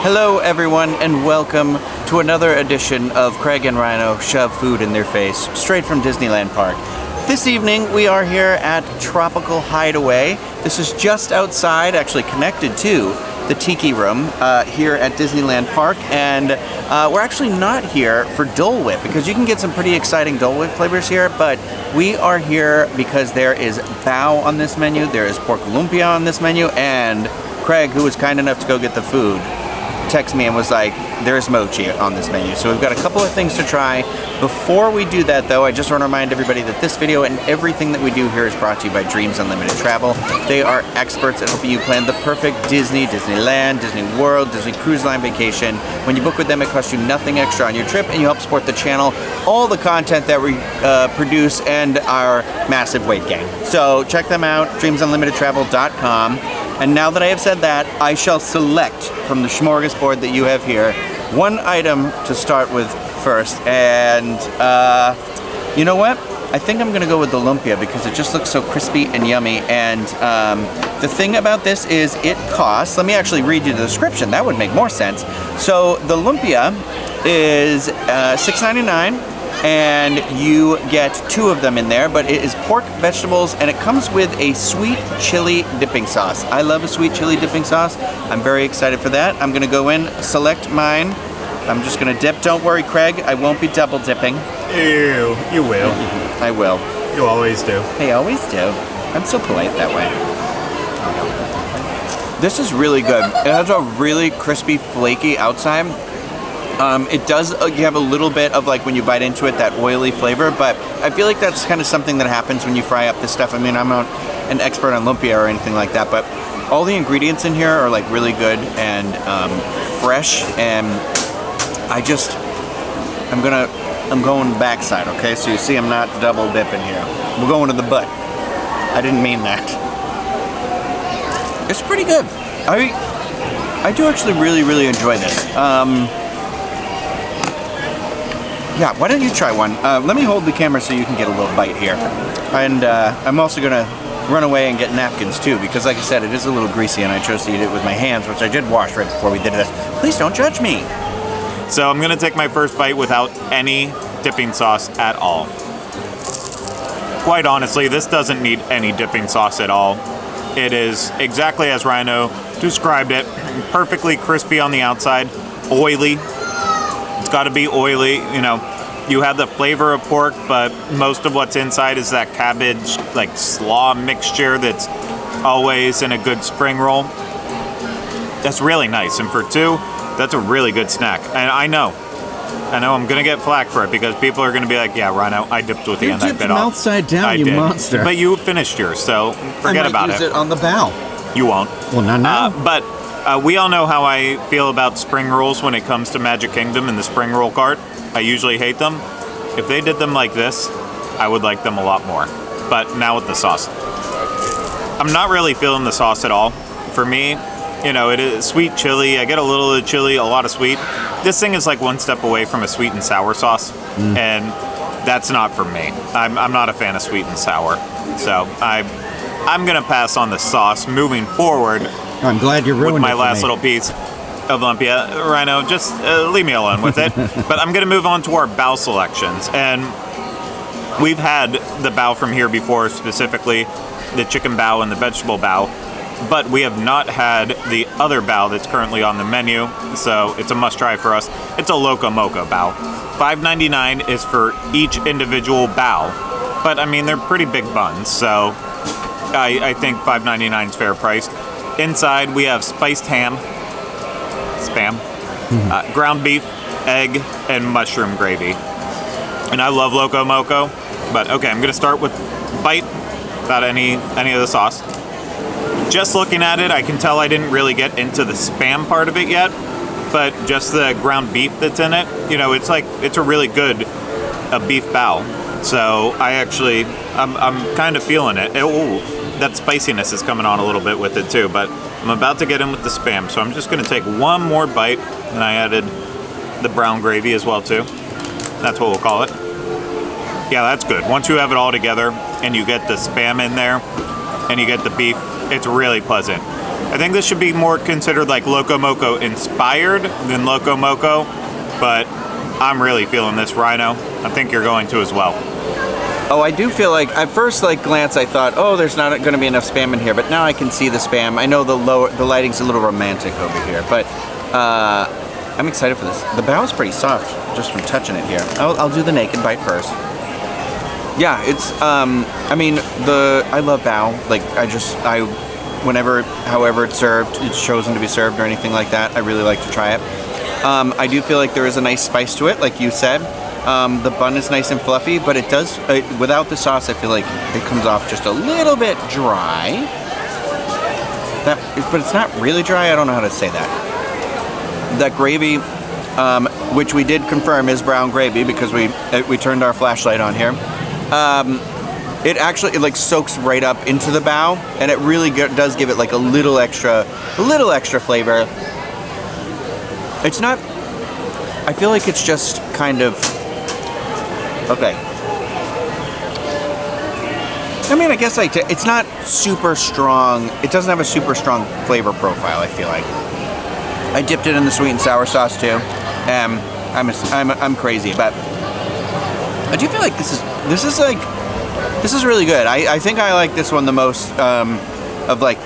Hello everyone and welcome to another edition of Craig and Rhino Shove Food in Their Face, straight from Disneyland Park. This evening we are here at Tropical Hideaway. This is just outside, actually connected to the Tiki Room here at Disneyland Park, and we're actually not here for Dole Whip because you can get some pretty exciting Dole Whip flavors here, but we are here because there is bao on this menu, there is pork lumpia on this menu, and Craig, who was kind enough to go get the food, texted me and was like, there's mochi on this menu. So we've got a couple of things to try. Before we do that though, I just want to remind everybody that this video and everything that we do here is brought to you by Dreams Unlimited Travel. They are experts at helping you plan the perfect Disney, Disneyland, Disney World, Disney Cruise Line vacation. When you book with them, it costs you nothing extra on your trip and you help support the channel, all the content that we produce, and our massive weight gain. So check them out, dreamsunlimitedtravel.com. And now that I have said that, I shall select from the smorgasbord that you have here one item to start with first. And you know what? I think I'm gonna go with the lumpia because it just looks so crispy and yummy. And the thing about this is it costs, let me actually read you the description, that would make more sense. So the lumpia is $6.99. And you get 2 of them in there, but it is pork, vegetables, and it comes with a sweet chili dipping sauce. I love a sweet chili dipping sauce. I'm very excited for that. I'm gonna go in, select mine. I'm just gonna dip. Don't worry, Craig, I won't be double dipping. Ew, you will. I will. You always do. I always do. I'm so polite that way. This is really good. It has a really crispy, flaky outside. It does you have a little bit of, like, when you bite into it, that oily flavor, but I feel like that's kind of something that happens when you fry up this stuff. I mean, I'm not an expert on lumpia or anything like that, but all the ingredients in here are like really good and fresh, and I'm going backside, okay? So you see I'm not double dipping here. We're going to the butt. I didn't mean that. It's pretty good. I do actually really enjoy this. Yeah, why don't you try one? Let me hold the camera so you can get a little bite here. And I'm also gonna run away and get napkins too, because like I said, it is a little greasy and I chose to eat it with my hands, which I did wash right before we did this. Please don't judge me. So I'm gonna take my first bite without any dipping sauce at all. Quite honestly, this doesn't need any dipping sauce at all. It is exactly as Rhino described it, perfectly crispy on the outside, oily. It's got to be oily, you know. You have the flavor of pork, but most of what's inside is that cabbage, like, slaw mixture that's always in a good spring roll. That's really nice, and for 2, that's a really good snack. And I know I'm gonna get flack for it because people are gonna be like, "Yeah, Rhino, I dipped with the end. I bit off." Mouth side down, I you did. monster. But you finished yours, so forget about it. I might use it on the bow. You won't. Well, not now. But we all know how I feel about spring rolls when it comes to Magic Kingdom and the spring roll cart. I usually hate them. If they did them like this, I would like them a lot more. But now with the sauce. I'm not really feeling the sauce at all. For me, you know, it is sweet chili. I get a little of the chili, a lot of sweet. This thing is like one step away from a sweet and sour sauce, and that's not for me. I'm not a fan of sweet and sour. So I'm gonna pass on the sauce moving forward. I'm glad you ruined with my it for last me. little piece of lumpia. Rhino, just leave me alone with it. But I'm gonna move on to our bao selections, and we've had the bao from here before, specifically the chicken bao and the vegetable bao, but we have not had the other bao that's currently on the menu, so it's a must try for us. It's a Loco Moco bao. $5.99 is for each individual bao, but I mean, they're pretty big buns, so I think $5.99 is fair price. Inside we have spiced ham, spam, ground beef, egg, and mushroom gravy. And I love Loco Moco, but okay, I'm gonna start with bite without any of the sauce. Just looking at it, I can tell I didn't really get into the spam part of it yet, but just the ground beef that's in it, you know, it's a really good beef bao. So I'm kind of feeling it. Ooh, that spiciness is coming on a little bit with it too, but I'm about to get in with the spam, so I'm just gonna take one more bite, and I added the brown gravy as well too. That's what we'll call it. Yeah, that's good. Once you have it all together and you get the spam in there and you get the beef, it's really pleasant. I think this should be more considered like Loco Moco inspired than Loco Moco, but I'm really feeling this, Rhino. I think you're going to as well. Oh, I do feel like, at first glance, I thought, oh, there's not going to be enough Spam in here, but now I can see the Spam. I know the lighting's a little romantic over here, but I'm excited for this. The bao is pretty soft just from touching it here. I'll do the naked bite first. Yeah, it's, I mean, I love bao. Like, however it's served, it's chosen to be served or anything like that, I really like to try it. I do feel like there is a nice spice to it, like you said. The bun is nice and fluffy, but it does, without the sauce, I feel like it comes off just a little bit dry. But it's not really dry, I don't know how to say that. That gravy, which we did confirm is brown gravy because we turned our flashlight on here. It actually like soaks right up into the bao, and it really does give it like a little extra flavor. It's not, I feel like it's just kind of, okay. I mean, I guess it's not super strong. It doesn't have a super strong flavor profile, I feel like. I dipped it in the sweet and sour sauce too. I'm crazy, but I do feel like this is really good. I think I like this one the most of like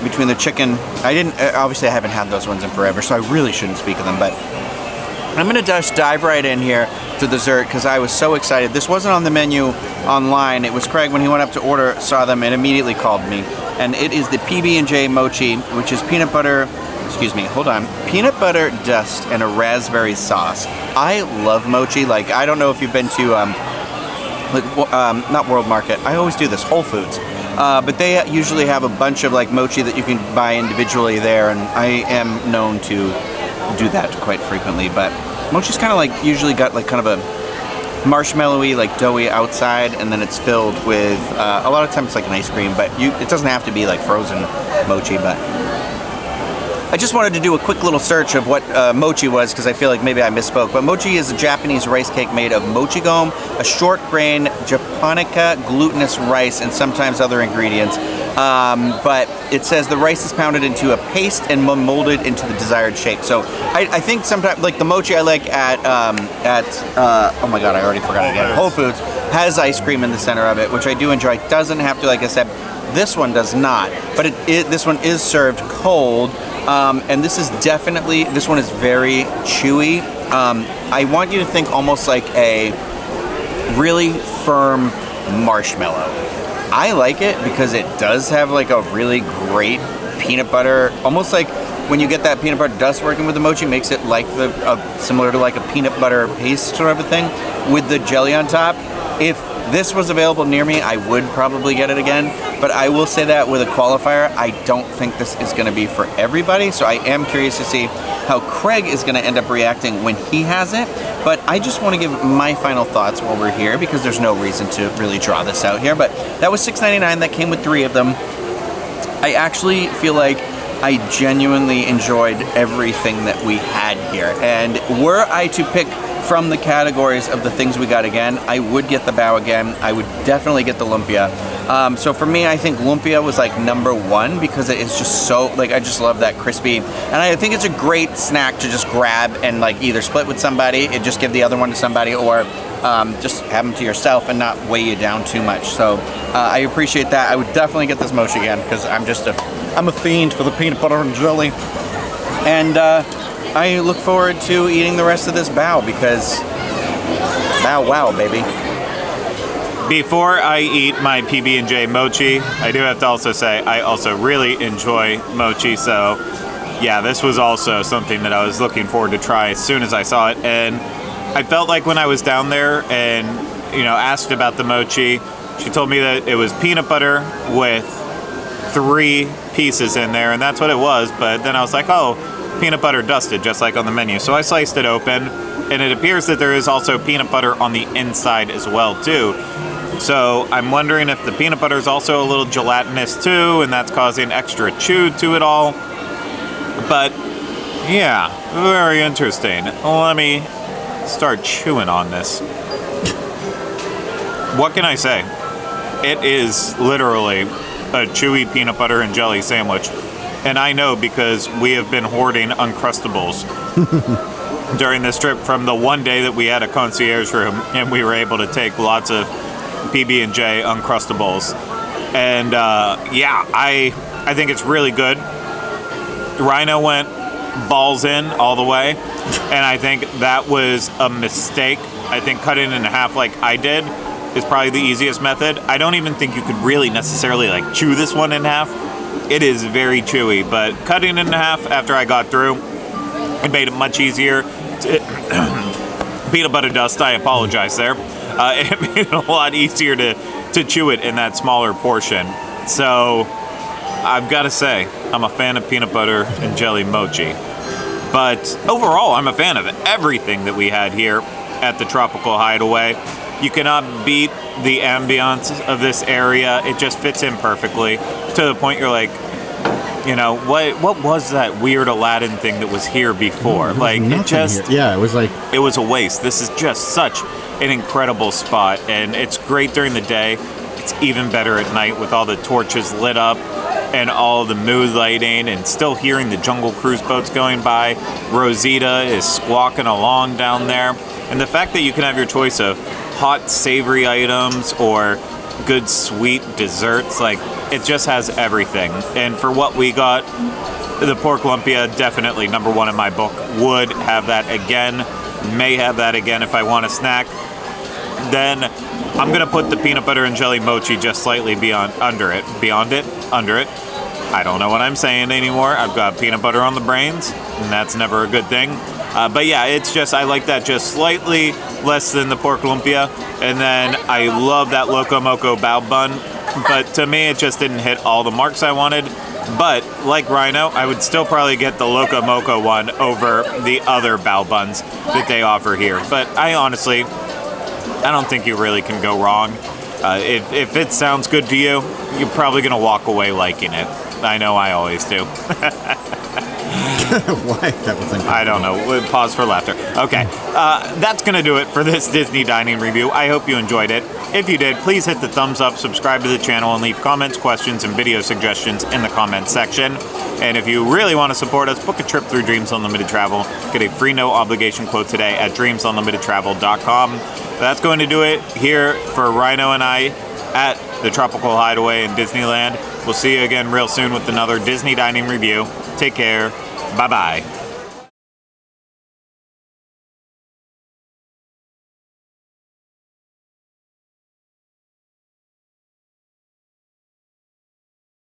between the chicken. Obviously I haven't had those ones in forever, so I really shouldn't speak of them, but I'm gonna just dive right in here to dessert because I was so excited. This wasn't on the menu online. It was Craig when he went up to order, saw them, and immediately called me. And it is the PB&J Mochi, which is peanut butter dust and a raspberry sauce. I love mochi. Like, I don't know if you've been to not World Market. I always do this, Whole Foods. But they usually have a bunch of like mochi that you can buy individually there, and I am known to do that quite frequently. But mochi's kind of like usually got like kind of a marshmallowy, like doughy outside, and then it's filled with a lot of times it's like an ice cream, but it doesn't have to be like frozen mochi. But I just wanted to do a quick little search of what mochi was because I feel like maybe I misspoke. But mochi is a Japanese rice cake made of mochi gome, a short grain japonica glutinous rice, and sometimes other ingredients. But it says the rice is pounded into a paste and molded into the desired shape. So I think sometimes, like the mochi I like at oh my god, I already forgot again. Whole Foods has ice cream in the center of it, which I do enjoy. It doesn't have to, like I said, this one does not. But this one is served cold. And this one is very chewy. I want you to think almost like a really firm marshmallow. I like it because it does have like a really great peanut butter, almost like when you get that peanut butter dust working with the mochi, makes it like similar to like a peanut butter paste sort of a thing with the jelly on top. If this was available near me, I would probably get it again, but I will say that with a qualifier, I don't think this is going to be for everybody, so I am curious to see how Craig is going to end up reacting when he has it. But I just want to give my final thoughts while we're here because there's no reason to really draw this out here. But that was $6.99. That came with 3 of them. I actually feel like I genuinely enjoyed everything that we had here, and were I to pick from the categories of the things we got again, I would get the bao again. I would definitely get the lumpia. So for me, I think lumpia was like number 1 because it is just so, like, I just love that crispy. And I think it's a great snack to just grab and like either split with somebody and just give the other one to somebody, or just have them to yourself and not weigh you down too much. So I appreciate that. I would definitely get this mochi again because I'm a fiend for the peanut butter and jelly. And I look forward to eating the rest of this bao because bao wow, baby. Before I eat my PB&J Mochi, I do have to also say I also really enjoy mochi, so yeah, this was also something that I was looking forward to try as soon as I saw it. And I felt like when I was down there and asked about the mochi, she told me that it was peanut butter with 3 pieces in there, and that's what it was. But then I was like, oh, peanut butter dusted, just like on the menu. So I sliced it open, and it appears that there is also peanut butter on the inside as well too. So I'm wondering if the peanut butter is also a little gelatinous too, and that's causing extra chew to it all. But yeah, very interesting. Let me start chewing on this. What can I say? It is literally a chewy peanut butter and jelly sandwich. And I know because we have been hoarding Uncrustables during this trip from the one day that we had a concierge room and we were able to take lots of PB&J Uncrustables. And I think it's really good. Rhino went balls in all the way, and I think that was a mistake. I think cutting it in half like I did is probably the easiest method. I don't even think you could really necessarily like chew this one in half. It is very chewy, but cutting it in half after I got through, it made it much easier. Peanut butter dust, I apologize there. It made it a lot easier to chew it in that smaller portion. So I've got to say, I'm a fan of peanut butter and jelly mochi. But overall, I'm a fan of everything that we had here at the Tropical Hideaway. You cannot beat the ambiance of this area. It just fits in perfectly to the point you're like, you know, what was that weird Aladdin thing that was here before? Like, it just... Here. Yeah, it was like... It was a waste. This is just such an incredible spot, and it's great during the day. It's even better at night with all the torches lit up and all the mood lighting and still hearing the Jungle Cruise boats going by. Rosita is squawking along down there. And the fact that you can have your choice of hot savory items or good sweet desserts, like, it just has everything. And for what we got, the pork lumpia, definitely number one in my book. Would have that again. May have that again if I want a snack. Then I'm gonna put the peanut butter and jelly mochi just slightly under it. I don't know what I'm saying anymore. I've got peanut butter on the brains, and that's never a good thing. But yeah, it's just, I like that just slightly less than the pork lumpia. And then I love that Loco Moco bao bun. But to me, it just didn't hit all the marks I wanted. But like Rhino, I would still probably get the Loco Moco one over the other bao buns that they offer here. But I honestly, I don't think you really can go wrong. If it sounds good to you, you're probably going to walk away liking it. I know I always do. Why? That was I don't know. Pause for laughter. Okay. That's going to do it for this Disney dining review. I hope you enjoyed it. If you did, please hit the thumbs up, subscribe to the channel, and leave comments, questions, and video suggestions in the comments section. And if you really want to support us, book a trip through Dreams Unlimited Travel. Get a free no obligation quote today at dreamsunlimitedtravel.com. That's going to do it here for Rhino and I at the Tropical Hideaway in Disneyland. We'll see you again real soon with another Disney dining review. Take care. Bye-bye.